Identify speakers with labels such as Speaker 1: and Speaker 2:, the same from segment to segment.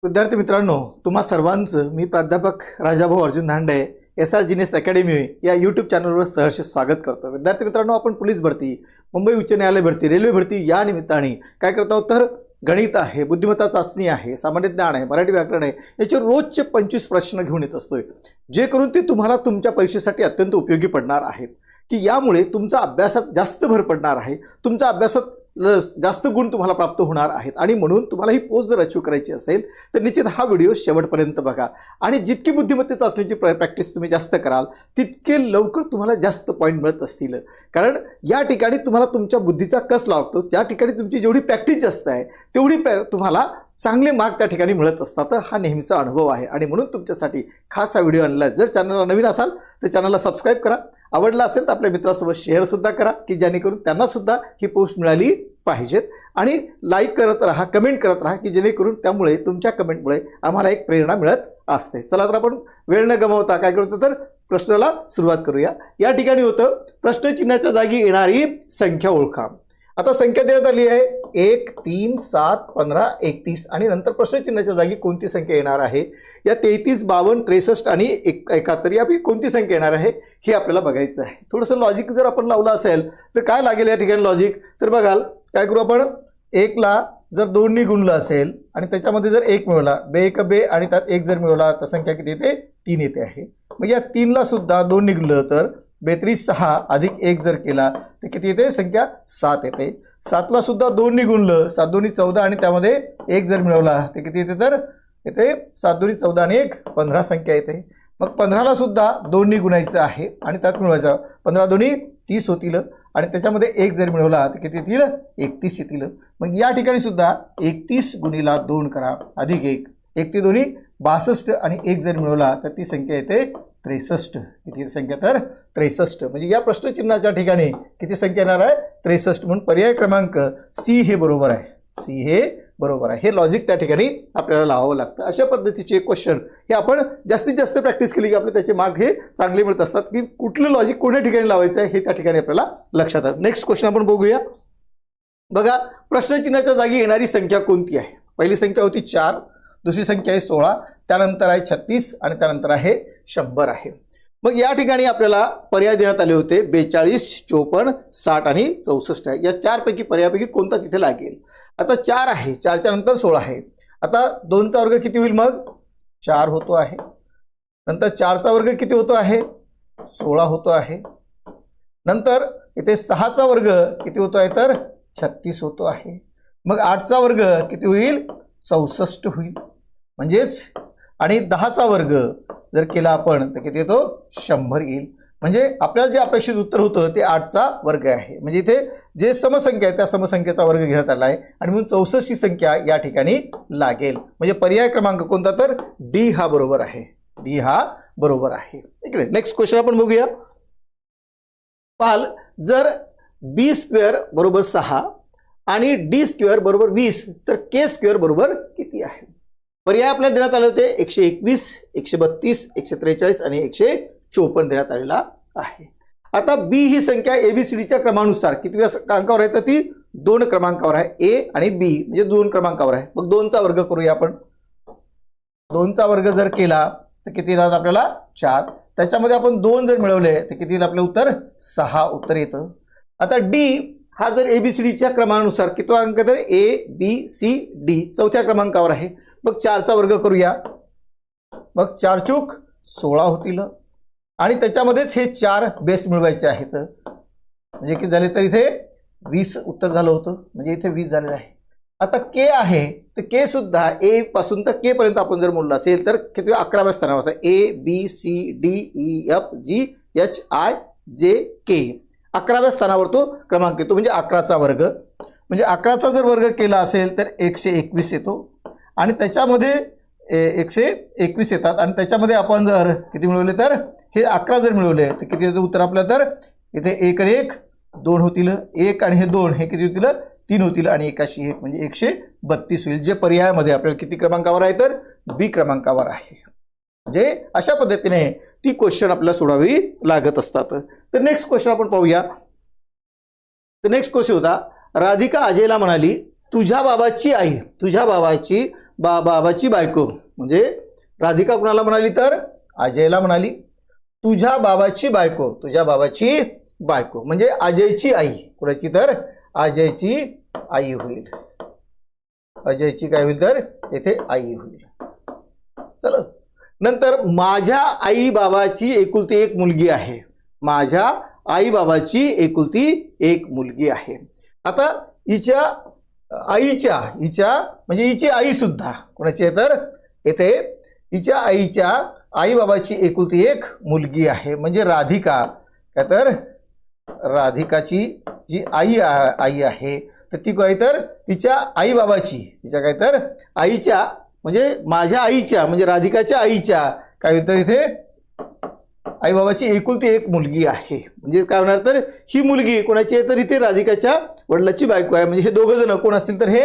Speaker 1: विद्यार्थी मित्रांनो, तुम्हा सर्वांचं मी प्राध्यापक Rajabhau Arjun Dhande SR genius academy या यूट्यूब चॅनलवर सहर्ष स्वागत करतो। विद्यार्थी मित्रांनो, आपण पोलीस भरती, मुंबई उच्च न्यायालय भरती, रेल्वे भरती या निमित्ताने काय करत आहोत तर गणित आहे, बुद्धिमत्ता चाचणी आहे, सामान्य ज्ञान आहे, मराठी व्याकरण आहे, याचे रोजचे 25 प्रश्न घेऊन येत असतोय, जे करून ते तुम्हाला तुमच्या परीक्षेसाठी अत्यंत उपयोगी पडणार आहेत की यामुळे तुमचा अभ्यासात जास्त भर पडणार आहे, तुमचा अभ्यासात जास्त गुण तुम्हाला प्राप्त होणार आहेत। आणि म्हणून तुम्हाला ही पोस्ट जर अचीव करायची असेल तर निश्चित हा व्हिडिओ शेवटपर्यंत बघा आणि जितकी बुद्धिमत्ता चाचणीची प्रॅक्टिस तुम्ही जास्त कराल तितके लवकर तुम्हाला जास्त पॉईंट मिळत असतील। कारण या ठिकाणी तुम्हाला तुमच्या बुद्धीचा कस लावतो, त्या ठिकाणी तुमची जेवढी प्रॅक्टिस जास्त आहे तेवढी तुम्हाला चांगले मार्क त्या ठिकाणी मिळत असतात। हा नेहमीचा अनुभव आहे आणि म्हणून तुमच्यासाठी खास हा व्हिडिओ आणला। जर चॅनलला नवीन असाल तर चॅनलला सबस्क्राइब करा, आवडला असेल तर आपल्या मित्रांसोबत शेअर सुद्धा करा की जेणेकरून त्यांना सुद्धा ही पोस्ट मिळाली पाहिजेत, आणि लाईक करत राहा, कमेंट करत राहा की जेणेकरून त्यामुळे तुमच्या कमेंटमुळे आम्हाला एक प्रेरणा मिळत असते। चला तर आपण वेळ न गमावता काय करतो तर प्रश्नाला सुरुवात करूया। या ठिकाणी होतं प्रश्नचिन्हाच्या जागी येणारी संख्या ओळखा। आता संख्या देण्यात आली आहे 1, 3, 7, 15, 31 आणि नंतर प्रश्नचिन्हाच्या जागी कोणती संख्या येणार आहे, या 33, 52, 63 आणि 71 यापैकी कोणती संख्या येणार आहे हे आपल्याला बघायचं आहे। थोडंसं लॉजिक जर आपण लावलं असेल तर काय लागेल या ठिकाणी लॉजिक, तर बघाल काय करू आपण, 1 ला जर 2 ने गुणलं असेल आणि त्याच्यामध्ये जर 1 मिळवला, बे एक बे आणि त्यात 1 जर मिळवला तर संख्या किती येते, 3 येते आहे। मग या 3 ला सुद्धा 2 ने गुणलं तर 32 6 अधिक 1 जर केला तर किती येते, संख्या 7 येते। 7 ला सुद्धा 2 ने गुणलं, 7 2 14 आणि त्यामध्ये 1 जर मिळवला तर किती येते, तर येते 7 2 14 आणि 1 15 संख्या येते। मग 15 ला सुद्धा 2 ने गुणायचं आहे आणि त्यात मिळवायचं, 15 2 30 होतील आणि त्याच्यामध्ये 1 जर मिळवला तर किती येतील, 31 येतील। मग या ठिकाणी सुद्धा 31 गुणिला 2 करा अधिक 1, 1 ते 2 62 आणि 1 जर मिळवला तर ती संख्या येते 63। किती संख्या, तर 63। म्हणजे या प्रश्नचिन्हाच्या ठिकाणी किती संख्या येणार आहे, 63। म्हणून पर्याय क्रमांक सी हे बरोबर आहे, सी हे बरोबर आहे। हे लॉजिक त्या ठिकाणी आपल्याला लावावं लागतं। अशा पद्धतीचे क्वेश्चन हे आपण जास्तीत जास्त प्रॅक्टिस केली की आपले त्याचे मार्क हे चांगले मिळत असतात की कुठलं लॉजिक कोणत्या ठिकाणी लावायचं आहे हे त्या ठिकाणी आपल्याला लक्षात आहे। नेक्स्ट क्वेश्चन आपण बघूया। बघा, प्रश्नचिन्हाच्या जागी येणारी संख्या कोणती आहे। पहिली संख्या होती 4, दुसरी संख्या आहे 16, त्यानंतर आहे 36 आणि त्यानंतर आहे 100 आहे। मग या ठिकाणी आपल्याला पर्याय देण्यात आले होते 42, 54, 60 आणि 64 आहे। या चारपैकी पर्यायापैकी कोणता तिथे लागेल। आता 4 आहे, 4च्या नंतर 16 आहे। आता 2 चा वर्ग किती होईल, मग 4 होतो आहे। नंतर 4 चा वर्ग किती होतो आहे, 16 होतो आहे। नंतर इथे 6 चा वर्ग किती होतो आहे, तर 36 होतो आहे। मग 8 चा वर्ग किती होईल, 64 होईल म्हणजेच, आणि 10 चा वर्ग जर केला आपण तर किती येतो, 100 येईल। म्हणजे आपल्याला जे अपेक्षित उत्तर होतं ते 8 चा वर्ग आहे। म्हणजे इथे जे समसंख्या आहे त्या समसंख्येचा वर्ग घेण्यात आला आहे आणि म्हणून 64 ही संख्या या ठिकाणी लागेल। म्हणजे पर्याय क्रमांक कोणता, तर डी हा बरोबर आहे, डी हा बरोबर आहे। इकडे नेक्स्ट क्वेश्चन आपण बघूया। पाल, जर b² बरोबर 6 आणि d² बरोबर 20 तर k² बरोबर किती आहे। पर्याय आपल्याला देण्यात आले होते 121, 132, 143 आणि 154 देण्यात आलेला आहे। आता b ही संख्या ABCDच्या क्रमानुसार कितव्या अंकावर आहे, तर ती 2 क्रमांकावर आहे। A आणि B म्हणजे 2 क्रमांकावर आहे। मग 2 चा वर्ग करूया आपण। 2 चा वर्ग जर केला तर किती येतात आपल्याला, 4। त्याच्यामध्ये आपण 2 जर मिळवले तर किती येईल, आपलं उत्तर 6 उत्तर येतं। आता D हा जर ABCDच्या क्रमानुसार कितवा अंक, तर ABCD चौथ्या क्रमांकावर आहे। मग 4 चा वर्ग करूया, मग 4 चूक 16 होतील आणि त्याच्यामध्येच हे 4 बेस मिळवायचे आहेत। म्हणजे किती झाले, तर इथे 20 उत्तर झालं होतं, म्हणजे इथे 20 झालेलं आहे। आता K आहे, तर K सुद्धा A पासून तर K पर्यंत आपण जर मोजलं असेल तर किती 11व्या स्थानावर आहे। ABCDEFGHIJK 11व्या स्थानावर तो क्रमांक येतो, म्हणजे 11 चा वर्ग। म्हणजे 11 चा जर वर्ग केला असेल तर 121 येतो आणि त्याच्यामध्ये 121 येतात आणि त्याच्यामध्ये आपण जर किती मिळवले, तर हे 11 जर मिळवले तर किती येतं उत्तर आपलं, तर इथे 1 आणि 1 2 होतील, 1 आणि हे 2 हे किती होतील, 3 होतील आणि 1 म्हणजे 132 होईल। जे पर्यायामध्ये आपल्याला किती क्रमांकावर आहे, तर बी क्रमांकावर आहे। म्हणजे अशा पद्धतीने ती क्वेश्चन आपल्याला सोडावी लागत असतात। तर नेक्स्ट क्वेश्चन आपण पाहूया। तर नेक्स्ट क्वेश्चन होता, राधिका अजयला म्हणाली, तुझ्या बाबाची आई तुझ्या बाबाची बाबाची बायको, म्हणजे राधिका कुणाला म्हणाली तर अजयला म्हणाली, तुझ्या बाबाची बायको, तुझ्या बाबाची बायको म्हणजे अजयची आई, कुणाची तर अजयची आई होईल, अजयची काय होईल तर येथे आई होईल. चला नंतर माझ्या आई बाबाची एकुलती एक मुलगी आहे, माझ्या आई बाबाची एकुलती एक मुलगी आहे. आता हिच्या आईच्या, हिच्या म्हणजे हिची आई सुद्धा कोणाची आहे तर येथे हिच्या आईच्या आई बाबाची एकुलती एक मुलगी आहे, म्हणजे राधिका काय तर राधिकाची जी आई आहे तर ती काय तर तिच्या आई बाबाची, तिच्या काय तर आईच्या म्हणजे माझ्या आईच्या म्हणजे राधिकाच्या आईच्या काय होईल तर इथे आई बाबाची एकुलती एक मुलगी आहे. म्हणजे काय होणार तर ही मुलगी कोणाची आहे तर इथे राधिकाच्या वडिलाची बायको आहे. म्हणजे हे दोघं जण कोण असतील तर हे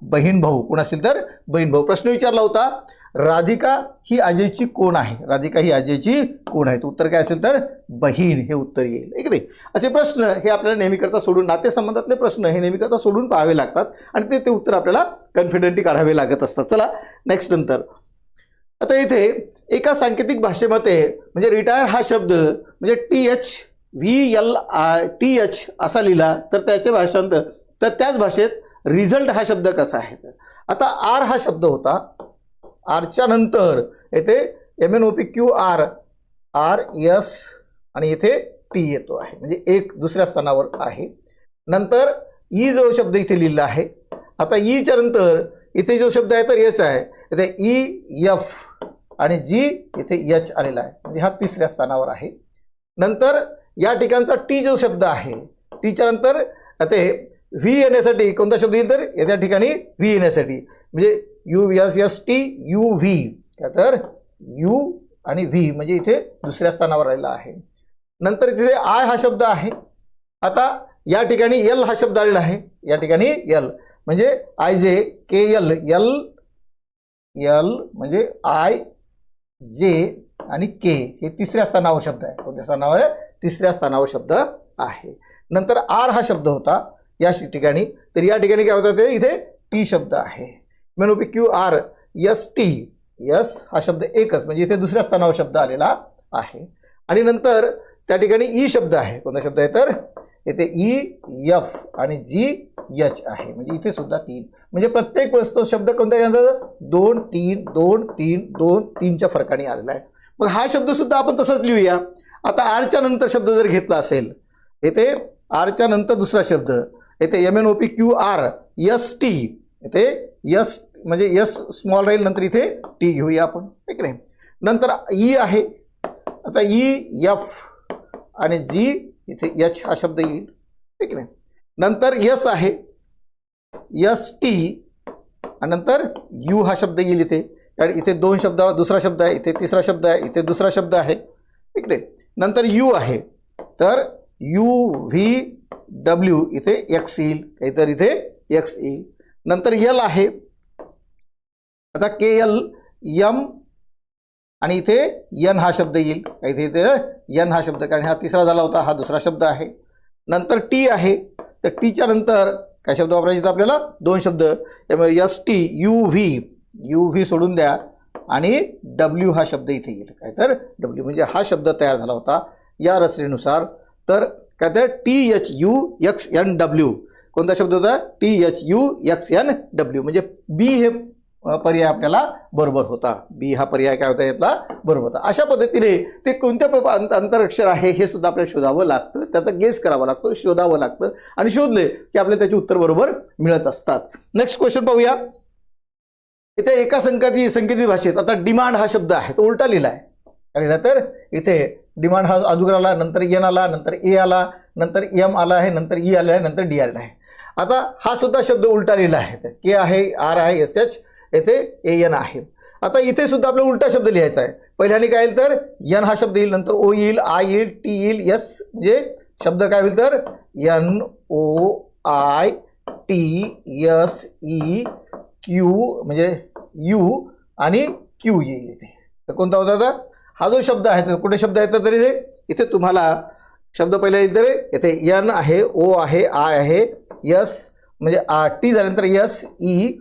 Speaker 1: बहीण भाऊ, कोण असतील तर बहीण भाऊ. प्रश्न विचारला होता राधिका ही अजयची कोण आहे, राधिका ही अजयची कोण आहे, तर उत्तर काय असेल तर बहीण हे उत्तर येईल. एक नाही असे प्रश्न हे आपल्याला नेहमी करता सोडून, नातेसंबंधातले प्रश्न हे नेहमी करता सोडून पाहावे लागतात आणि ते उत्तर आपल्याला कॉन्फिडेंटली काढावे लागत असतात. चला नेक्स्ट नंतर आता इथे एका सांकेतिक भाषेमध्ये म्हणजे रिटायर हा शब्द म्हणजे THVLTH असा लिहिला तर त्याचे भाषांतर तर त्याच भाषेत रिझल्ट हा शब्द कसा आहे. आता आर हा शब्द होता, आरच्या नंतर येथे MNOPQR RS आणि येथे टी येतो आहे म्हणजे एक दुसऱ्या स्थानावर आहे. नंतर ई जो शब्द इथे लिहिला आहे, आता ईच्या नंतर इथे जो शब्द आहे तर एच आहे, इथे EF आणि जी इथे एच आलेला आहे म्हणजे हा तिसऱ्या स्थानावर आहे. नंतर या ठिकाणचा टी जो शब्द आहे, टीच्या नंतर ते व्ही येण्यासाठी कोणता शब्द येईल तर या ठिकाणी व्ही येण्यासाठी म्हणजे USST UV तर यू आणि व्ही म्हणजे इथे दुसऱ्या स्थानावर राहिला आहे. नंतर तिथे आय हा शब्द आहे, आता या ठिकाणी एल हा शब्द आलेला आहे, या ठिकाणी एल म्हणजे IJKL एल म्हणजे IJ आणि के हे तिसऱ्या स्थानावर शब्द आहे. कोणत्या स्थानावर आहे, तिसऱ्या स्थानावर शब्द आहे. नंतर आर हा शब्द होता या ठिकाणी, तर या ठिकाणी काय होतं ते इथे टी शब्द आहे. MNOPQR ST यस हा शब्द एकच म्हणजे इथे दुसऱ्या स्थानावर शब्द आलेला आहे. आणि नंतर त्या ठिकाणी ई शब्द आहे, कोणता शब्द आहे तर येथे EF आणि GH आहे म्हणजे इथे सुद्धा तीन म्हणजे प्रत्येक वेळेस तो शब्द कोणत्या 2 3 2 3 2 3च्या फरकाने आलेला आहे. मग हा शब्द सुद्धा आपण तसंच लिहूया. आता आरच्या नंतर शब्द जर घेतला असेल, येथे आरच्या नंतर दुसरा शब्द येथे MNOPQR ST येथे यस म्हणजे यस स्मॉल राहील, नंतर इथे टी घेऊया आपण, ठीक नाही. नंतर ई आहे, आता EF आणि जी इथे एच हा शब्द येईल, ठीक नाही. नंतर यस आहे ST आणि नंतर यू हा शब्द येईल इथे, कारण इथे दोन शब्द दुसरा शब्द आहे, इथे तिसरा शब्द आहे, इथे दुसरा शब्द आहे, ठीक नाही. नंतर यू आहे तर UVW इथे एक्स येईल, काहीतरी इथे एक्स येईल. नंतर एल आहे, आता KL M आणि इथे एन हा शब्द येईल, इथे एन हा शब्द, कारण हा तिसरा झाला होता, हा दुसरा शब्द आहे. नंतर टी आहे, तर टीच्या नंतर काय शब्द वापरायचे आपल्याला, दोन शब्द ST UV सोडून द्या आणि W हा शब्द इथे येईल, काय तर W म्हणजे हा शब्द तयार झाला होता या रचनेनुसार. तर काय तर THUXNW कोणता शब्द होता, THUXNW म्हणजे बी हे पर्याय आपल्याला बरोबर होता, बी हा पर्याय काय होता यातला बरोबर होता. अशा पद्धतीने ते कोणत्या अंतराक्षर आहे हे सुद्धा आपल्याला शोधावं लागतं, त्याचा गेस करावा लागतो, शोधावं लागतं आणि शोधले की आपल्याला त्याचे उत्तर बरोबर मिळत असतात. नेक्स्ट क्वेश्चन पाहूया. इथे एका संकेतित भाषेत आता डिमांड हा शब्द आहे तो उलटा लिहिला आहे, लिहिला तर इथे डिमांड हा अगोदर आला, नंतर एन आला, नंतर ए आला, नंतर एम आला आहे, नंतर ई आला आहे, नंतर डी आला आहे. आता हा सुद्धा शब्द उलटा लिहिला आहे, के आहे, आर आहे, SH येथे AN आहे. आता इथे सुद्धा आपल्याला उलटा शब्द लिहायचा आहे. पहिल्याने काय येईल तर एन हा शब्द येईल, नंतर ओ येईल, आय येईल, टी येईल, एस म्हणजे शब्द काय होईल तर NOITSEQ म्हणजे यू आणि क्यू येईल इथे. तर कोणता होता आता हा जो शब्द आहे तर कुठे शब्द येतात तरी इथे तुम्हाला शब्द पहिला येईल तर येथे एन आहे, ओ आहे, आय आहे, एस म्हणजे टी झाल्यानंतर SE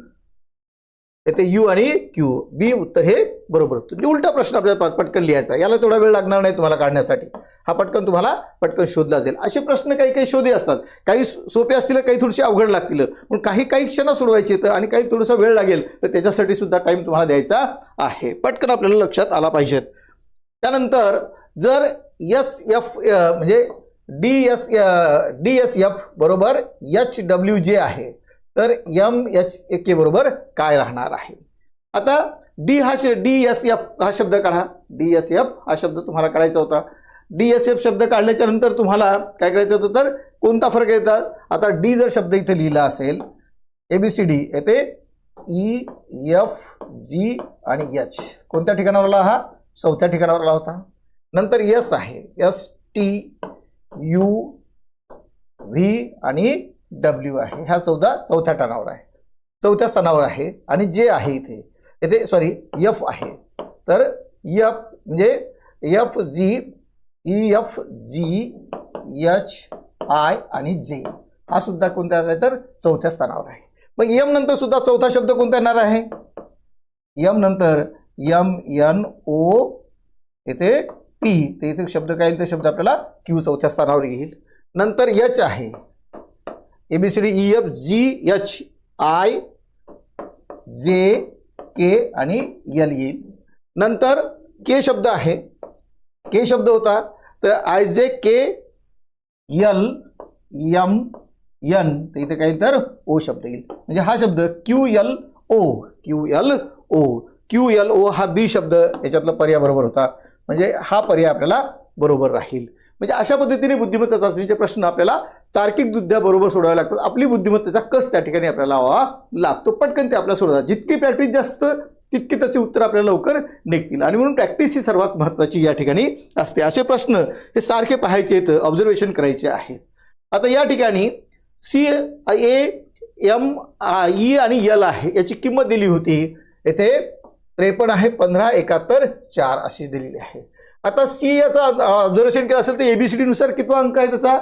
Speaker 1: येथे यू आणि क्यू, बी उत्तर हे बरोबर. म्हणजे उलटा प्रश्न आपल्याला पटकन लिहायचा आहे, याला तेवढा वेळ लागणार नाही तुम्हाला काढण्यासाठी, हा पटकन तुम्हाला पटकन शोधला जाईल. असे प्रश्न काही काही शोधे असतात, काही सोपे असतील, काही थोडेसे अवघड लागतील, पण काही क्षणात सोडवायचे आहेत आणि काही थोडासा वेळ लागेल, तर त्याच्यासाठी सुद्धा टाइम तुम्हाला द्यायचा आहे. पटकन आपल्याला लक्षात आला पाहिजेत. त्यानंतर जर एस एफ म्हणजे डी एस एफ बरोबर एच डब्ल्यू जे आहे, तर एम एच के बरोबर काय राहणार आहे? आता डी एस एफ हा शब्द काढा. डी एस एफ हा शब्द तुम्हाला काढायचा होता. डी एस एफ शब्द काढल्याच्या नंतर तुम्हाला काय करायचं होतं, तर कोणता फरक येतात? आता डी जर शब्द इथे लिहिला असेल, एबीसीडी येते ई एफ जी आणि एच, कोणत्या ठिकाणावर आला? हा चौथ्या ठिकाणावर आला होता. नंतर एस आहे, एस टी यू व्ही आणि डब्ल्यू आहे, ह्या चौथ्या स्थानावर आहे, चौथ्या स्थानावर आहे. आणि जे आहे इथे सॉरी एफ आहे, तर एफ म्हणजे F G E F G H I आणि जे, हा सुद्धा कोणता आहे? तर चौथ्या स्थानावर आहे. मग एम नंतर सुद्धा चौथा शब्द कोणता येणार आहे? एम नंतर एम एन ओ येथे पी, ते इथे शब्द काय येईल? ते शब्द आपल्याला क्यू चौथ्या स्थानावर येईल. नंतर एच आहे, ABCD E F G H I J K आणि एल येईल. नंतर के शब्द आहे, के शब्द होता, तर I J K L M N, तर इथे काय तर ओ शब्द येईल. म्हणजे हा शब्द क्यू एल ओ हा बी शब्द याच्यातला पर्याय बरोबर होता. म्हणजे हा पर्याय आपल्याला बरोबर राहील. म्हणजे अशा पद्धतीने बुद्धिमत्ता चाचणीचे प्रश्न आपल्याला तार्किकदृष्ट्या बरोबर सोडवावे लागतात. आपली बुद्धिमत्तेचा कस त्या ठिकाणी आपल्याला लावावा लागतो. पटकन ते आपल्याला सोडवतात. जितकी प्रॅक्टिस जास्त तितकी त्याची उत्तर आपल्याला लवकर निघतील. आणि म्हणून प्रॅक्टिस ही सर्वात महत्त्वाची या ठिकाणी असते. असे प्रश्न हे सारखे पाहायचे आहेत, ऑब्झर्वेशन करायचे आहेत. आता या ठिकाणी सी ए एम ई आणि एल आहे, याची किंमत दिली होती येथे 53 आहे, 15 71 4 अशी दिलेली आहे. आता सी याचा ऑब्झर्वेशन केलं असेल तर एबीसीडी नुसार कितवा अंक आहे? त्याचा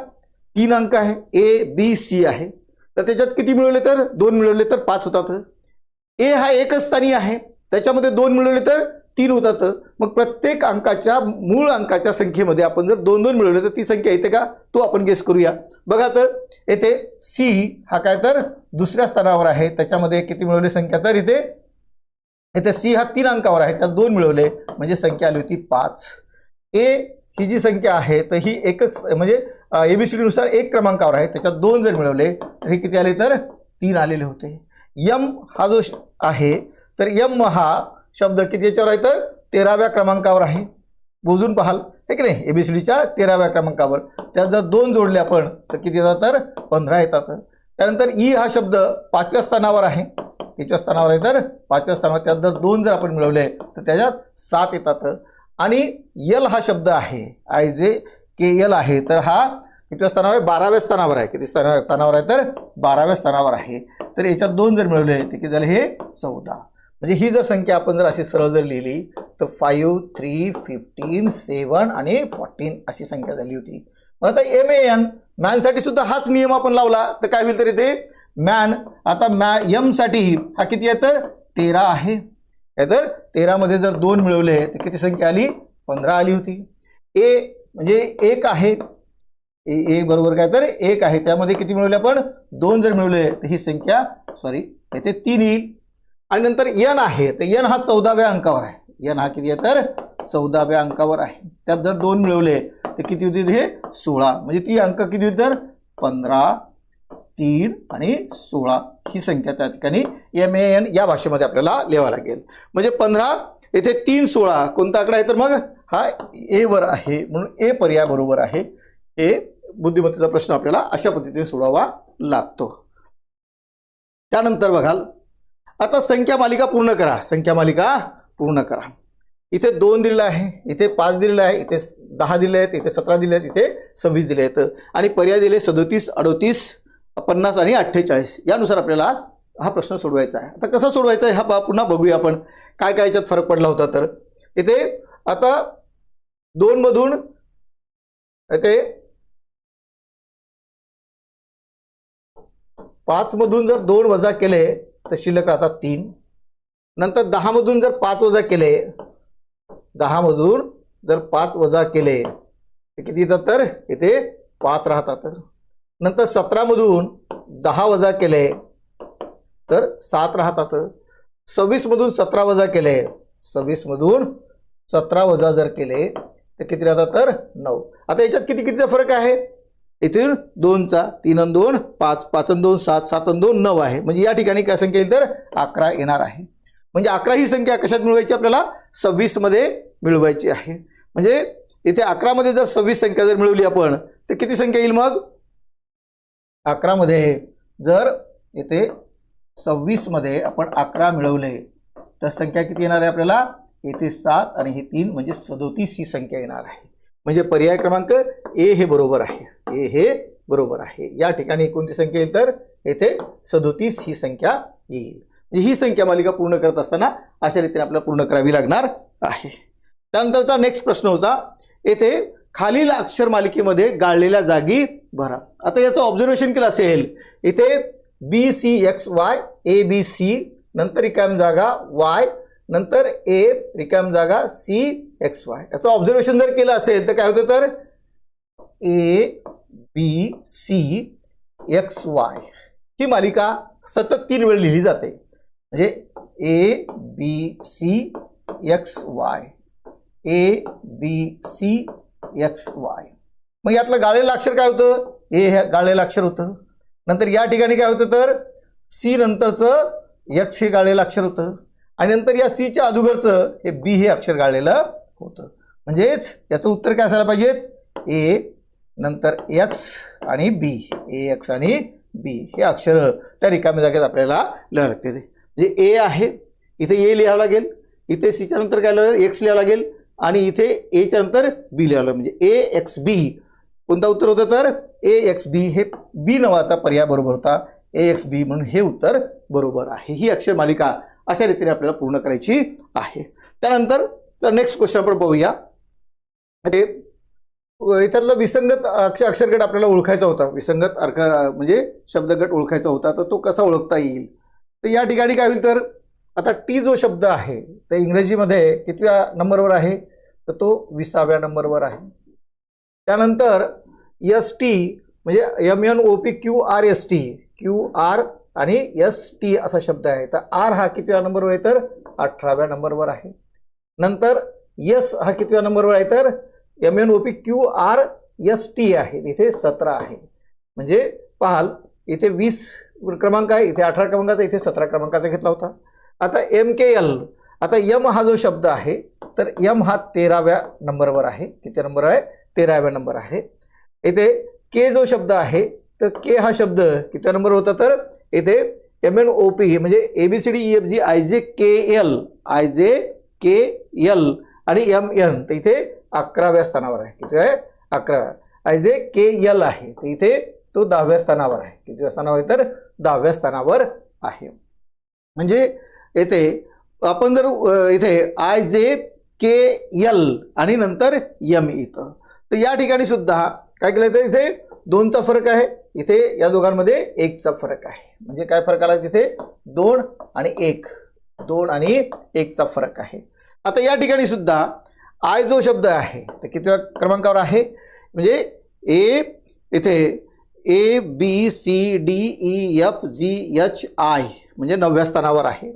Speaker 1: 3 अंक आहे. ए बी सी आहे, तर त्याच्यात किती मिळवले? तर 2 मिळवले तर 5 होतात. ए हा एकच स्थानी आहे, त्याच्यामध्ये 2 मिळवले तर 3 होतात. मग प्रत्येक अंकाच्या मूळ अंकाच्या संख्येमध्ये आपण जर 2-2 मिळवले तर ती संख्या येते का? तो आपण गेस करूया. बघा, तर येथे सी हा काय तर दुसऱ्या स्थानावर आहे, त्याच्यामध्ये किती मिळवले संख्या? तर इथे सी हा 3 अंकावर आहे, त्यात 2 मिळवले म्हणजे संख्या आली होती 5. ए ही जी संख्या आहे तर ही एकच म्हणजे एबीसीडी नुसार 1 क्रमांकावर आहे, त्याच्यात 2 जर मिळवले तर हे किती आले? तर 3 आलेले होते. यम हा जो आहे, तर यम हा शब्द किती याच्यावर आहे? तर 13व्या क्रमांकावर आहे. मोजून पाहाल हे की नाही, एबीसीडीच्या 13व्या क्रमांकावर. त्यात जर 2 जोडले आपण तर किती येतात? तर 15 येतात. त्यानंतर ई हा शब्द 5व्या स्थानावर आहे, 3व्या स्थानावर आहे, तर 5व्या स्थानावर. त्यात जर 2 जर आपण मिळवले तर त्याच्यात 7 येतात. आणि यल हा शब्द आहे, आय जे के एल आहे, तर हा कितव्या स्थानावर आहे? 12व्या स्थानावर आहे. किती स्थानावर आहे? तर 12व्या स्थानावर आहे. तर याच्यात 2 जर मिळवले तर किती झाले? हे 14. म्हणजे ही जर संख्या आपण जर अशी सरळ जर लिहिली तर 5 3 15 7 आणि 14 अशी संख्या झाली होती. मग आता एम ए एन मॅनसाठी सुद्धा हाच नियम आपण लावला तर काय होईल? तरी ते मॅन, आता एम साठी हा किती आहे? तर 13 आहे. तर 13 मध्ये जर 2 मिळवले तर किती संख्या आली? 15 आली होती. ए म्हणजे 1 आहे, ए बरोबर काय? तर 1 आहे, त्यामध्ये किती मिळवले आपण? 2 जर मिळवले तर ही संख्या येथे 3 येईल. आणि नंतर एन आहे, तर एन हा 14व्या अंकावर आहे. एन हा किती आहे? तर 14व्या अंकावर आहे. त्यात जर 2 मिळवले तर किती होतील? हे 16. म्हणजे ती अंक किती होती? तर 15 3 आणि 16 ही संख्या त्या ठिकाणी एम ए एन या भाषेमध्ये आपल्याला लिहावं लागेल. म्हणजे 15 येथे 3 16 कोणता आकडा आहे? तर मग हा ए वर आहे, म्हणून ए पर्याय बरोबर आहे. हे बुद्धिमत्तेचा प्रश्न आपल्याला अशा पद्धतीने सोडवावा लागतो. त्यानंतर बघाल, आता संख्या मालिका पूर्ण करा. संख्या मालिका पूर्ण करा. इथे 2 दिलेला आहे, इथे 5 दिलेला आहे, इथे 10 दिले आहेत, इथे 17 दिले आहेत, इथे 26 दिले आहेत आणि पर्याय दिले 37 38 50 आणि 48. यानुसार आपल्याला हा प्रश्न सोडवायचा आहे. आता कसा सोडवायचा आहे हा पुन्हा बघूया आपण, काय काय याच्यात फरक पडला होता. तर इथे आता 2 मधून इथे 5 मधून जर 2 वजा केले तर शिल्लक राहतात 3. नंतर 10 मधून जर 5 वजा केले, 10 मधून जर 5 वजा केले तर किती येतात, तर इथे 5 राहतात. नंतर 17 मधून 10 वजा केले तर 7 राहतात. 26 मधून 17 वजा केले, 26 मधून 17 वजा जर केले तर किती राहतात, तर 9. आता याच्यात किती कितीचा फरक आहे, इथून 2चा, 3 आणि 2 5, 5 आणि 2 7, 7 आणि 2 9 आहे. म्हणजे या ठिकाणी काय संख्या येईल, तर 11 येणार आहे. म्हणजे 11 ही संख्या कशात मिळवायची, आपल्याला 26 मध्ये मिळवायची आहे. म्हणजे इथे 11 मध्ये जर 26 संख्या जर मिळवली आपण तर किती संख्या येईल, मग 11 मध्ये जर इथे 26 मध्ये आपण 11 मिळवले तर संख्या किती येणार आहे आपल्याला, इथे 7 आणि हे 3 म्हणजे 37 ही संख्या येणार आहे. म्हणजे पर्याय क्रमांक ए हे बरोबर आहे, ए हे बरोबर आहे. या ठिकाणी कोणती संख्या येईल, तर येथे 37 ही संख्या येईल. म्हणजे ही संख्या मालिका पूर्ण करत असताना अशा रीतीने आपल्याला पूर्ण करावी लागणार आहे. त्यानंतरचा नेक्स्ट प्रश्न होता, येथे खालील अक्षर मालिकेमध्ये गाळलेल्या जागी भरा. आता याचं ऑब्झर्वेशन केलं असेल, इथे BCXY ABC, नंतर रिकाम जागा Y, नंतर A रिकाम जागा CXY. याचं ऑब्झर्वेशन जर केलं असेल तर काय होतं, तर ABCXY ही मालिका सतत 3 वेळ लिहिली जाते. म्हणजे ABCXY, ABCXY. मग यातलं गाळलेलं अक्षर काय होतं, ए हे गाळलेलं अक्षर होतं. नंतर या ठिकाणी काय होतं, तर सी नंतरचं X हे गाळलेलं अक्षर होतं आणि नंतर या सी च्या अगोदरचं हे बी हे अक्षर गाळलेलं होतं. म्हणजेच याचं उत्तर काय असायला पाहिजे, ए नंतर एक्स आणि बी, ए एक्स आणि बी हे अक्षर त्या रिकाम्या जागेत आपल्याला लिहावं लागते. म्हणजे ए आहे, इथे ए लिहावं लागेल, इथे सीच्या नंतर काय लिहावं लागेल, एक्स लिहावं लागेल आणि इथे एच्या नंतर बी लिहावं लागेल. म्हणजे ए एक्स बी कोणता उत्तर होतं, तर ए एक्स बी हे बी नावाचा पर्याय बरोबर होता. ए एक्स बी म्हणून हे उत्तर बरोबर आहे. ही अक्षर मालिका अशा रीतीने आपल्याला पूर्ण करायची आहे. त्यानंतर नेक्स्ट क्वेश्चन आपण पाहूया. याच्यातला विसंगत अक्षरगट आपल्याला ओळखायचा होता. विसंगत अर्थ म्हणजे शब्दगट ओळखायचा होता, तर तो कसा ओळखता येईल. तर या ठिकाणी काय होईल, तर आता टी जो शब्द आहे तो इंग्रजीमध्ये कितव्या नंबरवर आहे, तर तो 20व्या नंबरवर आहे. त्यानंतर एस टी म्हणजे MNOPQRST, QR आणि ST असा शब्द आहे. तर आर हा कितव्या नंबरवर आहे, तर 18व्या नंबरवर आहे. नंतर यस हा कितव्या नंबरवर आहे, तर MNOPQRST आहे, इथे 17 आहे. म्हणजे पाहाल इथे 20 क्रमांक आहे, इथे 18 क्रमांकाचा, इथे 17 क्रमांकाचा घेतला होता. आता MKL, आता यम हा जो शब्द आहे तर यम हा 13व्या नंबरवर आहे. किती नंबर आहे, 13व्या नंबर आहे. इथे के जो शब्द आहे तर के हा शब्द किती नंबर होता, तर इथे MNOP म्हणजे ABCDEFG IJKL आणि MN, तर इथे 11व्या स्थानावर आहे. किती आहे, 11. IJKL आहे, तर इथे तो 10व्या स्थानावर आहे. किती स्थानावर आहे, तर 10व्या स्थानावर आहे. म्हणजे येथे आपण जर इथे IJKL आणि नंतर M इथं, तर या ठिकाणी सुद्धा काय केलं, तर इथे 2चा फरक आहे, इथे या दोघांमध्ये 1चा फरक आहे. म्हणजे काय फरक आला, तिथे 2 आणि 1, 2 आणि 1चा फरक आहे. आता या ठिकाणी सुद्धा आय जो शब्द आहे तर कितव्या क्रमांकावर आहे, म्हणजे इथे ABCDEFGHI म्हणजे 9व्या स्थानावर आहे.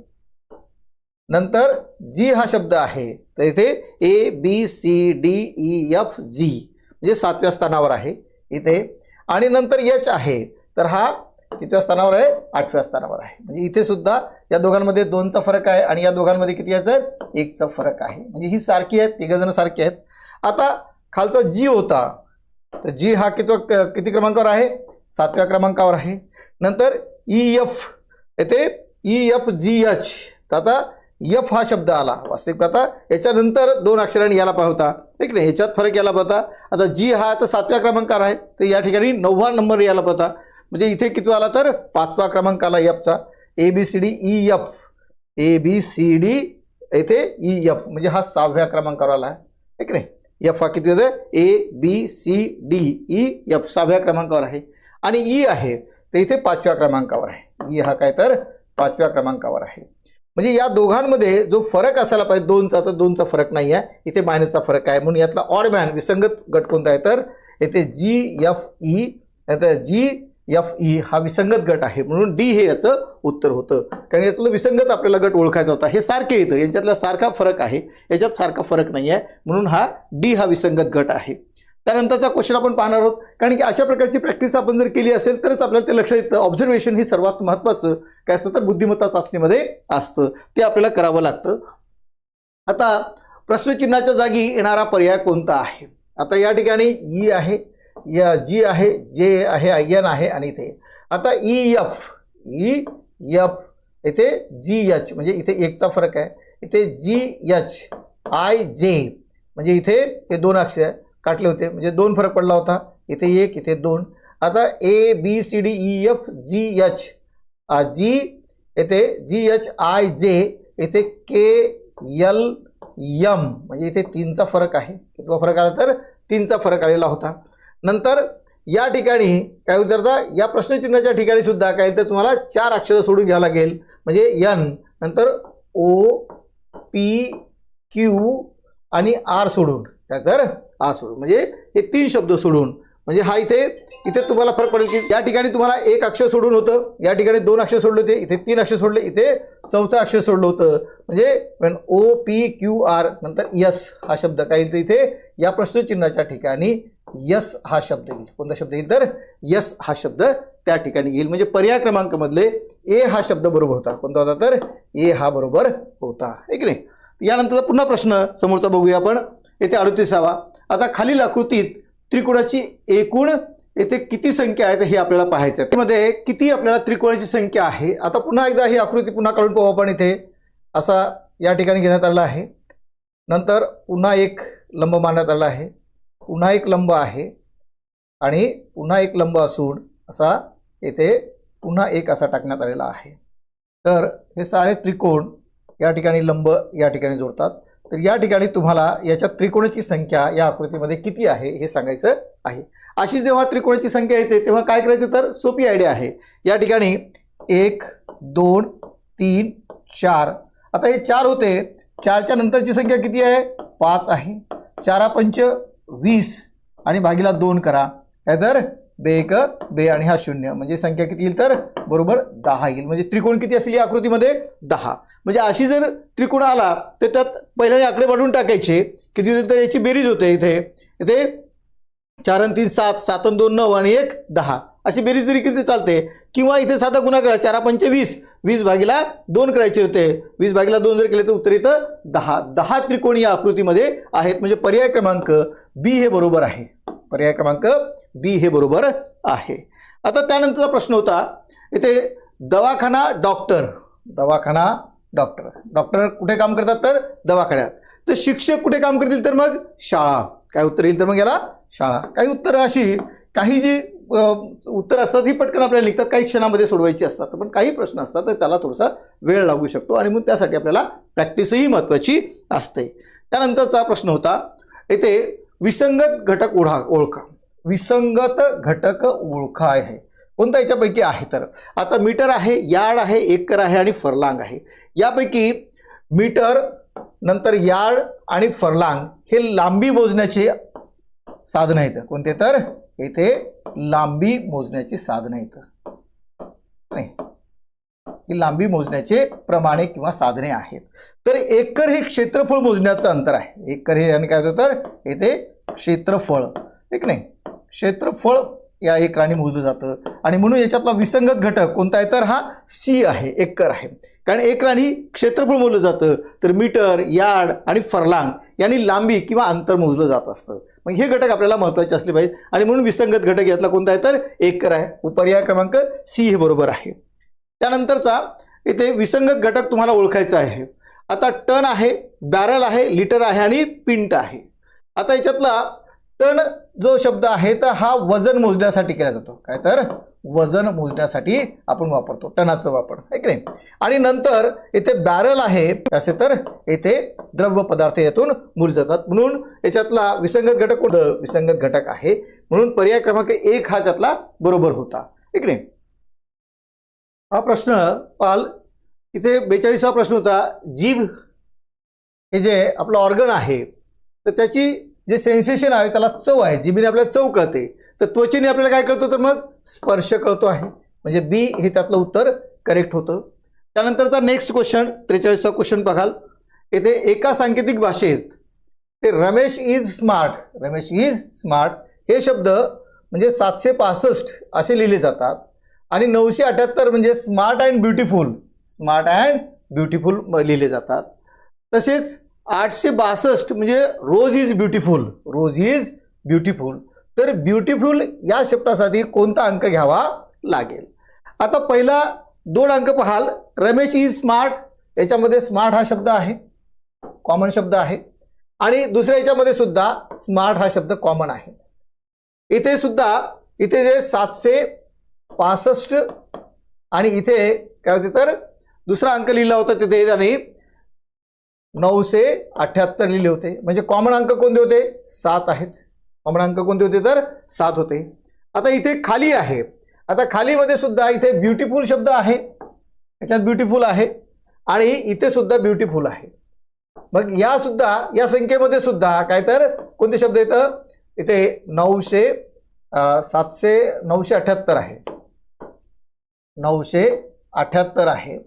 Speaker 1: नंतर जी हा शब्द आहे तर इथे ABCDEFG म्हणजे 7व्या स्थानावर आहे इथे. आणि नंतर एच आहे तर हा कितव्या स्थानावर आहे, 8व्या स्थानावर आहे. म्हणजे इथे सुद्धा या दोघांमध्ये 2चा फरक आहे आणि या दोघांमध्ये किती आहे, तर 1चा फरक आहे. म्हणजे ही सारखी आहेत, तिघ जण सारखी आहेत. आता खालचा जी होता तर जी हा किती क्रमांकावर आहे, 7व्या क्रमांकावर आहे. नंतर EF, येथे EFGH, तर आता एफ हा शब्द आला. वास्तविक आता याच्यानंतर 2 अक्षरांनी याला पाहिजे होता, ठीक नाही, ह्याच्यात फरक याला पाहता. आता जी हा तर 7व्या क्रमांकावर आहे, तर या ठिकाणी 9वा नंबर याला पाहता. म्हणजे इथे किती आला, तर 5वा क्रमांक आला एफचा. ABCDEF, ABCD येथे EF म्हणजे हा 6व्या क्रमांकावर आला, ठीक नाही. एफ हा किती होतं, ABCDEF 6व्या क्रमांकावर आहे. आणि ई आहे तर इथे 5व्या क्रमांकावर आहे. ई हा काय, तर 5व्या क्रमांकावर आहे. म्हणजे या दोघांमध्ये जो फरक असायला पाहिजे दोनचा, तर दोनचा फरक नाही आहे, इथे मायनसचा फरक आहे. म्हणून यातला ऑड मॅन विसंगत गट कोणता आहे तर इथे GFE, आता GFE हा विसंगत गट आहे, म्हणून डी हे याचं उत्तर होतं. कारण यातलं विसंगत आपल्याला गट ओळखायचा होता. हे सारखे येतं, यांच्यातला सारखा फरक आहे, याच्यात सारखा फरक नाही आहे, म्हणून हा डी हा विसंगत गट आहे. त्यानंतरचा क्वेश्चन आपण पाहणार आहोत. कारण की अशा प्रकारची प्रॅक्टिस आपण जर केली असेल तरच आपल्याला ते लक्षात येतं. ऑब्झर्वेशन ही सर्वात महत्त्वाचं काय असतं तर बुद्धिमत्ता चाचणीमध्ये असतं, ते आपल्याला करावं लागतं. आता प्रश्नचिन्हाच्या जागी येणारा पर्याय कोणता आहे? आता या ठिकाणी ई आहे, या जी आहे, जे आहे, IN आहे आणि इथे आता EF इथे GH म्हणजे इथे एकचा फरक आहे, इथे GHIJ म्हणजे इथे हे दोन अक्षर काटले होते म्हणजे दोन फरक पडला होता, इथे एक इथे दोन. आता ABCDEFGH G इथे GHIJ इथे KLM म्हणजे इथे तीनचा फरक आहे. कितवा फरक आला तर तीनचा फरक आलेला होता. नंतर या ठिकाणी काय होतं, या प्रश्नचिन्हाच्या ठिकाणी सुद्धा काय तर तुम्हाला चार अक्षर सोडून घ्यावं लागेल. म्हणजे N नंतर OPQ आणि R सोडून, काय तर R सोडून म्हणजे हे तीन शब्द सोडून, म्हणजे हा इथे तुम्हाला फरक पडेल की या ठिकाणी तुम्हाला एक अक्षर सोडून होतं, या ठिकाणी दोन अक्षर सोडले होते, इथे तीन अक्षर सोडले, इथे चौथा अक्षर सोडलं होतं. म्हणजे OPQR नंतर S हा शब्द काय येईल इथे या प्रश्नचिन्हाच्या ठिकाणी यस हा शब्द येईल. कोणता शब्द येईल तर यस हा शब्द त्या ठिकाणी येईल. म्हणजे पर्याय क्रमांक मधले ए हा शब्द बरोबर होता. कोणता होता तर ए हा बरोबर होता, आहे की नाही. यानंतरचा पुन्हा प्रश्न समोरचा बघूया आपण. येथे 38वा. आता खालील आकृतीत त्रिकोणाची एकूण येथे किती संख्या आहे हे आपल्याला पाहायचं आहे. त्यामध्ये किती आपल्याला त्रिकोणाची संख्या आहे. आता पुन्हा एकदा ही आकृती पुन्हा काढून पाहू आपण. इथे असा या ठिकाणी घेण्यात आला आहे, नंतर पुन्हा एक लंब मांडण्यात आला आहे, पुन्हा एक लंब आहे आणि पुन्हा एक लंब असून असा येथे पुन्हा एक असा टाकण्यात आलेला आहे. तर हे सारे त्रिकोण या ठिकाणी लंब या ठिकाणी जोडतात. तर या ठिकाणी तुम्हाला याच्या त्रिकोणाची संख्या या आकृतीमध्ये किती आहे हे सांगायचं आहे. अशी जेव्हा त्रिकोणाची संख्या येते तेव्हा काय करायचं तर सोपी आयडिया आहे. या ठिकाणी 1 2 3 4. आता हे 4 होते, 4च्या नंतरची संख्या किती आहे 5 आहे. 4 पंच 20 आणि भागीला 2 करा, काय तर 2 2 आणि हा 0 म्हणजे संख्या किती येईल तर बरोबर 10 येईल. म्हणजे त्रिकोण किती असेल या आकृतीमध्ये 10. म्हणजे अशी जर त्रिकोण आला तर त्यात पहिल्याने आकडे वाढवून टाकायचे, किती होते तर याची बेरीज होते. इथे 4 आणि 3 7, 7 आणि 2 9 आणि 1 10 अशी बेरीज जरी केली चालते. किंवा इथे साधा गुणा करा, 4 पंच 20, 20 भागीला 2 करायचे होते, 20 भागीला 2 जर केले तर उत्तर येतं 10. 10 त्रिकोण या आकृतीमध्ये आहेत. म्हणजे पर्याय क्रमांक बी हे बरोबर आहे. पर्याय क्रमांक बी हे बरोबर आहे. आता त्यानंतरचा प्रश्न होता इथे दवाखाना डॉक्टर. दवाखाना डॉक्टर. डॉक्टर कुठे काम करतात तर दवाखान्यात. तर शिक्षक कुठे काम करतील तर मग शाळा. काय उत्तर येईल तर मग याला शाळा. काही उत्तरं अशी काही जी उत्तर असतात ही पटकन आपल्याला निघतात, काही क्षणामध्ये सोडवायची असतात. पण काही प्रश्न असतात तर त्याला थोडासा वेळ लागू शकतो आणि मग त्यासाठी आपल्याला प्रॅक्टिसही महत्त्वाची असते. त्यानंतरचा प्रश्न होता इथे विसंगत घटक ओळखा. विसंगत घटक ओळखा आहे कोणता याच्यापैकी आहे तर आता मीटर आहे, यार्ड आहे, एकर आहे आणि फरलांग आहे. यापैकी मीटर नंतर यार्ड आणि फरलांग हे लांबी मोजण्याचे साधन आहेत. कोणते तर येथे लांबी मोजण्याची साधन आहेत. नाही, ही लांबी मोजण्याचे प्रमाणे किंवा साधने आहेत. तर एकर हे क्षेत्रफळ मोजण्याचं अंतर आहे. एकर हे आणि काय होतं तर येथे क्षेत्रफळ, ठीक नाही, क्षेत्रफळ या एकराने मोजलं जातं. आणि म्हणून याच्यातला विसंगत घटक कोणता आहे तर हा सी आहे, एकर आहे. कारण एकराने क्षेत्रफळ मोजलं जातं, तर मीटर, यार्ड आणि फरलांग यांनी लांबी किंवा अंतर मोजलं जात असतं. मग हे घटक आपल्याला महत्त्वाचे असले पाहिजे आणि म्हणून विसंगत घटक यातला कोणता आहे तर एकर आहे. पर्याय क्रमांक सी हे बरोबर आहे. त्यानंतरचा इथे विसंगत घटक तुम्हाला ओळखायचा आहे. आता टन आहे, बॅरल आहे, लिटर आहे आणि पिंट आहे. आता याच्यातला टन जो शब्द आहे तर हा वजन मोजण्यासाठी केला जातो. काय तर वजन मोजण्यासाठी आपण वापरतो टनाचा वापर, आहे की नाही. आणि नंतर इथे बॅरल आहे असे तर येथे द्रव्य पदार्थ यातून मोजले जातात. म्हणून याच्यातला विसंगत घटक कोणतं विसंगत घटक आहे. म्हणून पर्याय क्रमांक 1 हा त्यातला बरोबर होता, आहे की नाही. हा प्रश्न पाल इथे 42वा प्रश्न होता, जीभ हे जे आपलं ऑर्गन आहे तर त्याची जे सेन्सेशन आहे त्याला चव आहे, जिभेने आपल्याला चव कळते, तर त्वचेने आपल्याला काय कळतं तर मग स्पर्श कळतो आहे, म्हणजे बी हे त्यातलं उत्तर करेक्ट होतं. त्यानंतरचा नेक्स्ट क्वेश्चन 43वा क्वेश्चन बघाल. येथे एका सांकेतिक भाषेत ते Ramesh is smart, Ramesh is smart हे शब्द म्हणजे 765 असे लिहिले जातात आणि 978 म्हणजे smart and beautiful, smart and beautiful लिहिले जातात. तसेच 862 म्हणजे rose is beautiful, rose is beautiful. तर ब्युटिफुल या शब्दासाठी कोणता अंक घ्यावा लागेल. आता पहिला 2 अंक पाहाल, रमेश इज स्मार्ट याच्यामध्ये स्मार्ट हा शब्द आहे, कॉमन शब्द आहे आणि दुसऱ्या याच्यामध्ये सुद्धा स्मार्ट हा शब्द कॉमन आहे. इथे सुद्धा इथे जे 765 आणि इथे काय होते तर दुसरा अंक लिहिला होता तिथे त्याने 978 लिहिले होते, म्हणजे कॉमन अंक कोणते होते 7 आहेत, कॉमन अंक कोणते होते तर 7 होते. आता इथे खाली आहे, आता खालीमध्ये सुद्धा इथे ब्युटिफुल शब्द आहे, याच्यात ब्युटिफुल आहे आणि इथे सुद्धा ब्युटिफुल आहे. मग या सुद्धा या संख्येमध्ये सुद्धा काय तर कोणते शब्द येतं, इथे 978 आहे, 978 आहे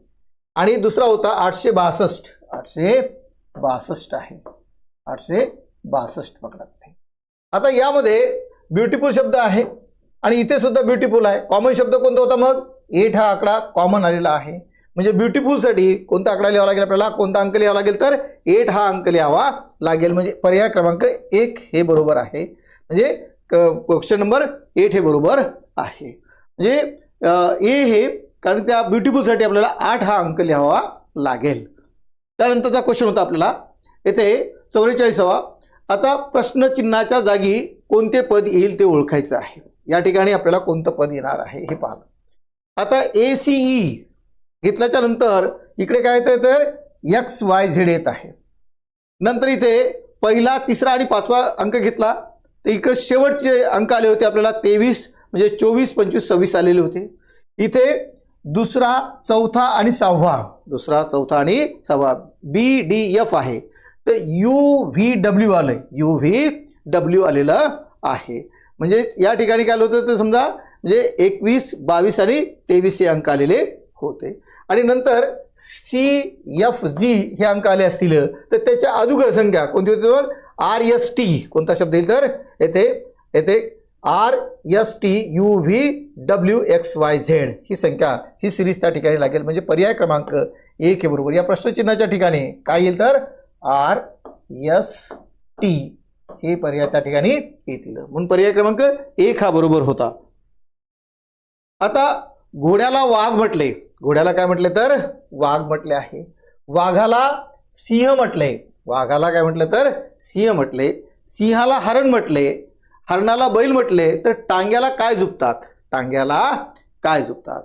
Speaker 1: आणि दुसरा होता 862, 862 आहे, 862 पकडा. आता यामध्ये ब्युटिफुल शब्द आहे आणि इथे सुद्धा ब्युटिफुल आहे. कॉमन शब्द कोणता होता मग 8 हा आकडा कॉमन आलेला आहे, म्हणजे ब्युटिफुलसाठी कोणता आकडा लिहावा लागेल आपल्याला, कोणता अंक लिहावा लागेल तर 8 हा अंक लिहावा लागेल. म्हणजे पर्याय क्रमांक 1 हे बरोबर आहे, म्हणजे क्वेश्चन नंबर 8 हे बरोबर आहे. म्हणजे ए हे कारण त्या ब्युटिफुलसाठी आपल्याला 8 हा अंक लिहावा लागेल. त्यानंतरचा क्वेश्चन होता आपल्याला येथे 44वा. आता प्रश्नचिन्हाच्या जागी कोणते पद येईल ते ओळखायचं आहे. या ठिकाणी आपल्याला कोणतं पद येणार आहे हे पहा. आता ACE घेतल्याच्या नंतर इकडे काय येतं तर XYZ येत आहे. नंतर इथे पहिला, तिसरा आणि 5वा अंक घेतला तर इकडे शेवटचे अंक आले होते आपल्याला 23 म्हणजे 24, 25, 26 आलेले होते. इथे दुसरा, चौथा आणि 6वा, दुसरा, चौथा आणि 6वा BDF आहे, तर UVW आलंय, UVW आलेलं आहे. म्हणजे या ठिकाणी काय होतं तर समजा म्हणजे 21, 22 आणि 23 हे अंक आलेले होते. आणि नंतर CFG हे अंक आले असतील तर त्याच्या अगोदर संख्या कोणती होती मग RST, कोणता शब्द येईल तर येथे RSTUVWXYZ ही संख्या, ही सिरीज त्या ठिकाणी लागेल. म्हणजे पर्याय क्रमांक 1 हे बरोबर. या प्रश्नचिन्हाच्या ठिकाणी काय येईल तर RST हे पर्याय त्या ठिकाणी येतील, म्हणून पर्याय क्रमांक 1 हा बरोबर होता. आता घोड्याला वाघ म्हटले, घोड्याला काय म्हटले तर वाघ म्हटले आहे. वाघाला सिंह म्हटले, वाघाला काय म्हटलं तर सिंह म्हटले. सिंहाला हरण म्हटले, हरणाला बैल म्हटले, तर टांग्याला काय झुपतात, टांग्याला काय झुपतात.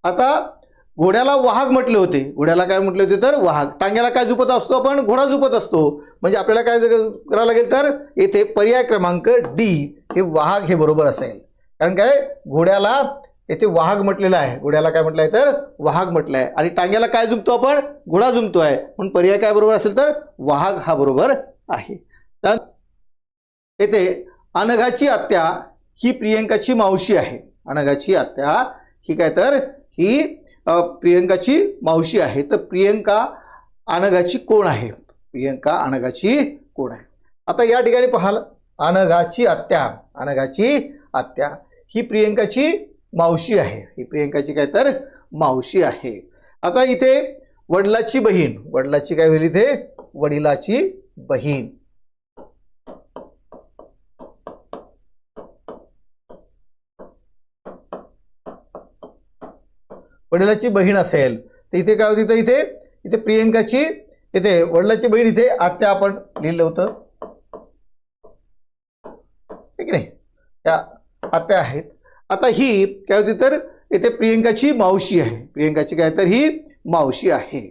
Speaker 1: आता घोड्याला वाघ म्हटले होते, घोड्याला काय म्हटले होते तर वाघ. टांग्याला काय झुपत असतो आपण, घोडा झुपत असतो. म्हणजे आपल्याला काय करावं लागेल तर येथे पर्याय क्रमांक D हे वाघ हे बरोबर असेल. कारण काय घोड्याला येथे वाघ म्हटलेला आहे, घोड्याला काय म्हटलंय तर वाघ म्हटलंय आणि टांग्याला काय झुंपतो आपण, घोडा झुंपतोय, म्हणून पर्याय काय बरोबर असेल तर वाघ हा बरोबर आहे. तर येथे अनघाची आत्या ही प्रियंकाची मावशी आहे. अनघाची आत्या ही काय तर ही प्रियंकाची मावशी आहे. तर प्रियंका अनघाची कोण आहे, प्रियंका अनघाची कोण आहे. आता या ठिकाणी पाहाल अनघाची आत्या, अनघाची आत्या ही प्रियंकाची मावशी आहे, ही प्रियंकाची काय तर मावशी आहे. आता इथे वडिलाची बहीण, वडिलाची काय होईल इथे वडिलाची बहीण. वडिलाची बहीण असेल तर इथे काय होती तर इथे प्रियंकाची, इथे वडिलाची बहीण, इथे आत्या आपण लिहिलं होतं ठीक नाही, त्या आत्या आहेत. आता ही काय होती तर इथे प्रियंकाची मावशी आहे, प्रियंकाची काय तर ही मावशी आहे.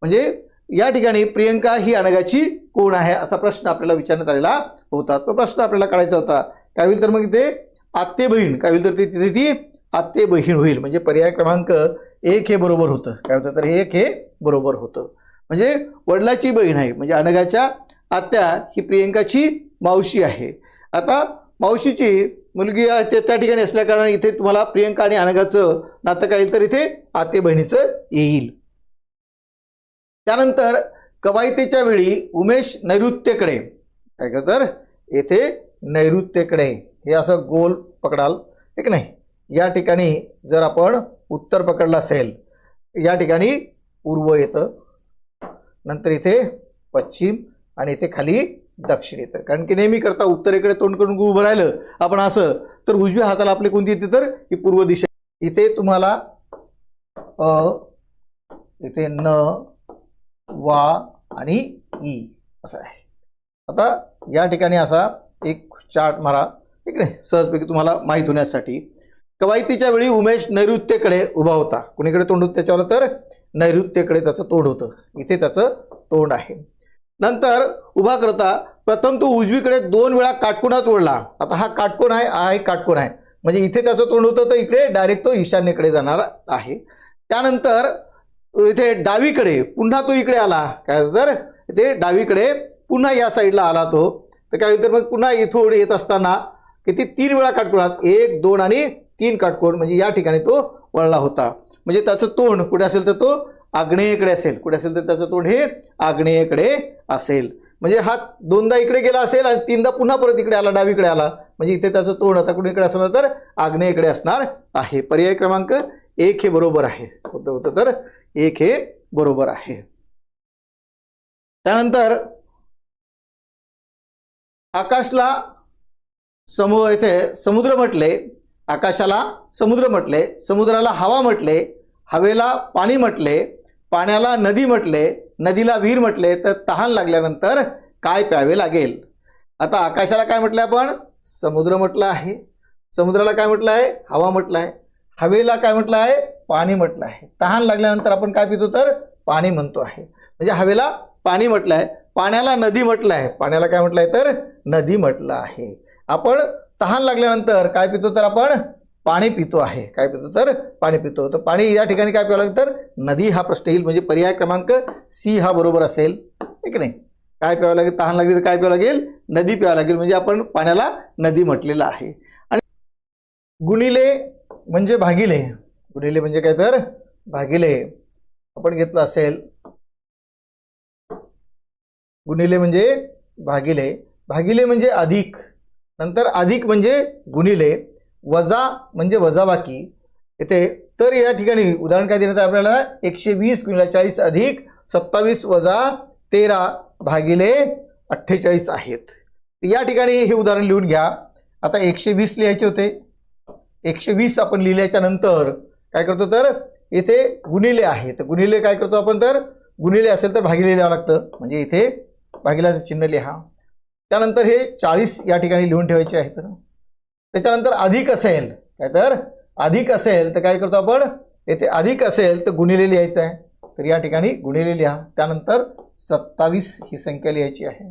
Speaker 1: म्हणजे या ठिकाणी प्रियंका ही अनघाची कोण आहे असा प्रश्न आपल्याला विचारण्यात आलेला होता. तो प्रश्न आपल्याला काढायचा होता. काय होईल तर मग इथे आत्ते बहीण, काय होईल तर तिथे ती आत्ते बहीण होईल. म्हणजे पर्याय क्रमांक 1 हे बरोबर होतं. काय होतं तर 1 हे बरोबर होतं. म्हणजे वडिलाची बहीण आहे, म्हणजे अनघाच्या आत्या ही प्रियंकाची मावशी आहे. आता मावशीची मुलगी त्या ठिकाणी असल्या कारणाने इथे तुम्हाला प्रियंका आणि अनघाचं नातं काय येईल तर इथे आते बहिणीचं येईल. त्यानंतर कवायतीच्या वेळी उमेश नैऋत्येकडे, काय तर येथे नैऋत्येकडे हे असं गोल पकडाल, ठीक नाही. या ठिकाणी जर आपण उत्तर पकडलं असेल, या ठिकाणी पूर्व येतं, नंतर इथे पश्चिम आणि इथे खाली दक्षिण येतं. कारण की नेहमी करता उत्तरेकडे तोंड करून उभं राहिलं आपण असं तर उजव्या हाताला आपली कोणती येते तर ही पूर्व दिशा. इथे तुम्हाला इथे न वा आणि ई असं आहे. आता या ठिकाणी असा एक चार्ट मारा, ठीक आहे, सहजपैकी तुम्हाला माहीत होण्यासाठी. कवायतीच्या वेळी उमेश नैऋत्येकडे उभा होता. कुणीकडे तोंड होतं त्याच्यावर तर नैऋत्येकडे त्याचं तोंड होतं. इथे त्याचं तोंड आहे. नंतर उभा करता प्रथम तो उजवीकडे 2 वेळा काटकोनात वळला. आता हा काटकोन आहे, हा एक काटकोन आहे, म्हणजे इथे त्याचं तोंड होतं तर इकडे डायरेक्ट तो ईशान्येकडे जाणार आहे. त्यानंतर इथे डावीकडे पुन्हा तो इकडे आला, काय तर इथे डावीकडे पुन्हा या साईडला आला तो, तर काय होईल तर मग पुन्हा इथून येत असताना किती 3 वेळा काटकोनात 1 2 आणि 3 काटकोन, म्हणजे या ठिकाणी तो वळला होता. म्हणजे त्याचं तोंड कुठे असेल तर तो आग्नेयेकडे असेल. कुठे असेल तर त्याचं तोंड हे आग्नेयेकडे असेल. म्हणजे हा 2दा इकडे गेला असेल आणि 3दा पुन्हा परत इकडे आला, डावीकडे आला, म्हणजे इथे त्याचं तोंड आता कुणीकडे असणार तर आग्नेयेकडे असणार आहे. पर्याय क्रमांक 1 हे बरोबर आहे. होतं तर 1 हे बरोबर आहे. त्यानंतर आकाशला इथे समुद्र म्हटले, आकाशाला समुद्र म्हटले, समुद्राला हवा म्हटले, हवेला पाणी म्हटले, पाण्याला नदी म्हटले, नदीला विहीर म्हटले, तर तहान लागल्यानंतर काय प्यावे लागेल. आता आकाशाला काय म्हटलं आपण समुद्र म्हटलं आहे, समुद्राला काय म्हटलं आहे हवा म्हटलं आहे, हवेला काय म्हटलं आहे पाणी म्हटलं आहे, तहान लागल्यानंतर आपण काय पितो तर पाणी म्हणतो आहे. म्हणजे हवेला पाणी म्हटलं आहे, पाण्याला नदी म्हटलं आहे, पाण्याला काय म्हटलं आहे तर नदी म्हटलं आहे. आपण तहान लागल्यानंतर काय पितो तर आपण पाणी पितो आहे. काय पितो तर पाणी पितो. तर पाणी या ठिकाणी काय प्यावं लागेल तर नदी हा प्रश्न येईल. म्हणजे पर्याय क्रमांक सी हा बरोबर असेल, ठीक नाही. काय प्यावं लागेल, तहान लागली तर काय प्यावं लागेल नदी प्यावं लागेल, म्हणजे आपण पाण्याला नदी म्हटलेलं आहे. आणि गुणिले म्हणजे भागिले, गुणिले म्हणजे काय तर भागिले आपण घेतलं असेल, गुणिले म्हणजे भागिले, भागिले म्हणजे अधिक, नंतर अधिक म्हणजे गुणिले, वजा म्हणजे वजाबाकी येते. तर या ठिकाणी उदाहरण काय देण्यात आपल्याला 120 गुणिले 40 अधिक 27 वजा 13 भागिले 48 आहेत. या ठिकाणी हे उदाहरण लिहून घ्या. आता 120 लिहायचे होते, 120 आपण लिहिल्याच्या नंतर काय करतो तर इथे गुणिले आहे, तर गुणिले काय करतो आपण तर गुणिले असेल तर भागिले लिहावं लागतं, म्हणजे इथे भागिल्याचं चिन्ह लिहा. त्यानंतर हे 40 या ठिकाणी लिहून ठेवायचे आहेत. त्याच्यानंतर अधिक असेल, काय तर अधिक असेल तर काय करतो आपण येथे अधिक असेल तर गुणिले लिहायचं आहे, तर या ठिकाणी गुणिले लिहा. त्यानंतर 27 ही संख्या लिहायची आहे.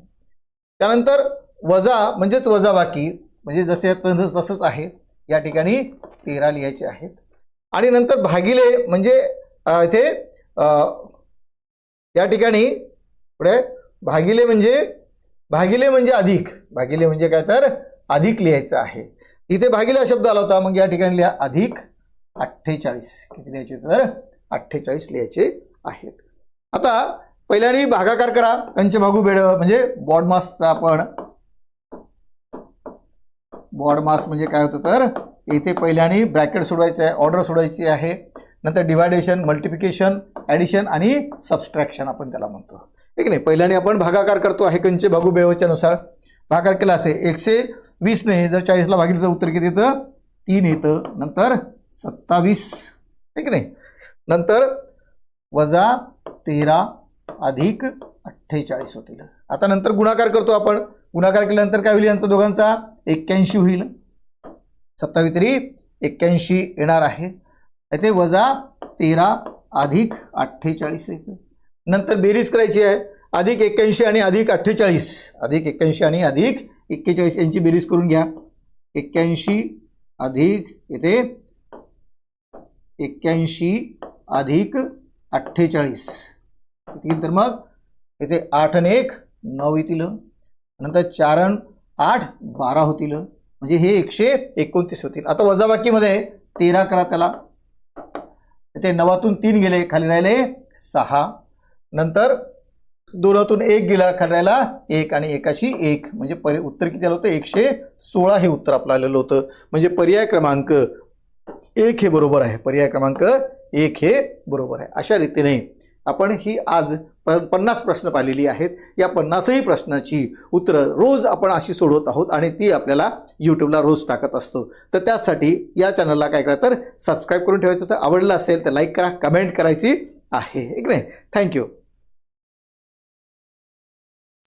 Speaker 1: त्यानंतर वजा म्हणजेच वजाबाकी, म्हणजे जसे तसंच आहे, या ठिकाणी 13 लिहायचे आहेत. आणि नंतर भागिले म्हणजे इथे या ठिकाणी पुढे भागिले म्हणजे अधिक, भागिले म्हणजे काय तर अधिक लिहायचं आहे. इथे भागिले हा शब्द आला होता, मग या ठिकाणी लिहा अधिक 48. किती लिहायचे तर 48 लिहायचे आहेत. आता पहिल्याने भागाकार करा, कंच भागू बेड म्हणजे बॉड मासचा आपण बॉड मास म्हणजे काय होतं तर इथे पहिल्याने ब्रॅकेट सोडवायचं आहे, ऑर्डर सोडवायची आहे, नंतर डिवायडेशन, मल्टिप्लिकेशन, ॲडिशन आणि सबस्ट्रॅक्शन आपण त्याला म्हणतो, ठीक नाही. पहिल्याने आपण भागाकार करतो आहे कंच भागू बेडच्या नुसार. भागाकार केला असे 120 ने जर 40ला भागिले तर उत्तर किती येतं 3 येतं, नंतर 27, ठीक नाही, नंतर वजा 13 अधिक 48 होतील. आता नंतर गुणाकार करतो आपण, गुणाकार केल्यानंतर काय होईल यांचा दोघांचा 81 होईल, 27 81 येणार आहे. इथे वजा 13 अधिक 48 येतं. नंतर बेरीज करायची आहे, अधिक 81 आणि अधिक 48, अधिक 81 आणि अधिक 41 यांची बेरीज करून घ्या. 81 अधिक इथे 81 अधिक 48 येतील. तर मग इथे 8 आणि 1 9 येतील. नंतर 4 आणि 8 12 होतील. म्हणजे हे 129 होतील. आता वजाबाकीमध्ये 13 करा त्याला. इथे 9तून 3 गेले, खाली राहिले 6. नंतर 2तून 1 गेला, खाली राहिला 1 आणि 1शी 1. म्हणजे उत्तर किती आलं होतं? 116 हे उत्तर आपलं आलेलं होतं. म्हणजे पर्याय क्रमांक 1 हे बरोबर आहे. पर्याय क्रमांक 1 हे बरोबर आहे. अशा रीतीने आपण ही आज 50 प्रश्न पाहिलेली आहेत. या 50ही प्रश्नाची उत्तरं रोज आपण अशी सोडवत आहोत आणि ती आपल्याला यूट्यूबला रोज टाकत असतो. तर त्यासाठी या चॅनलला काय करा, तर सबस्क्राईब करून ठेवायचं. तर आवडलं असेल तर लाईक करा, कमेंट करायची आहे, एक नाही. थँक्यू.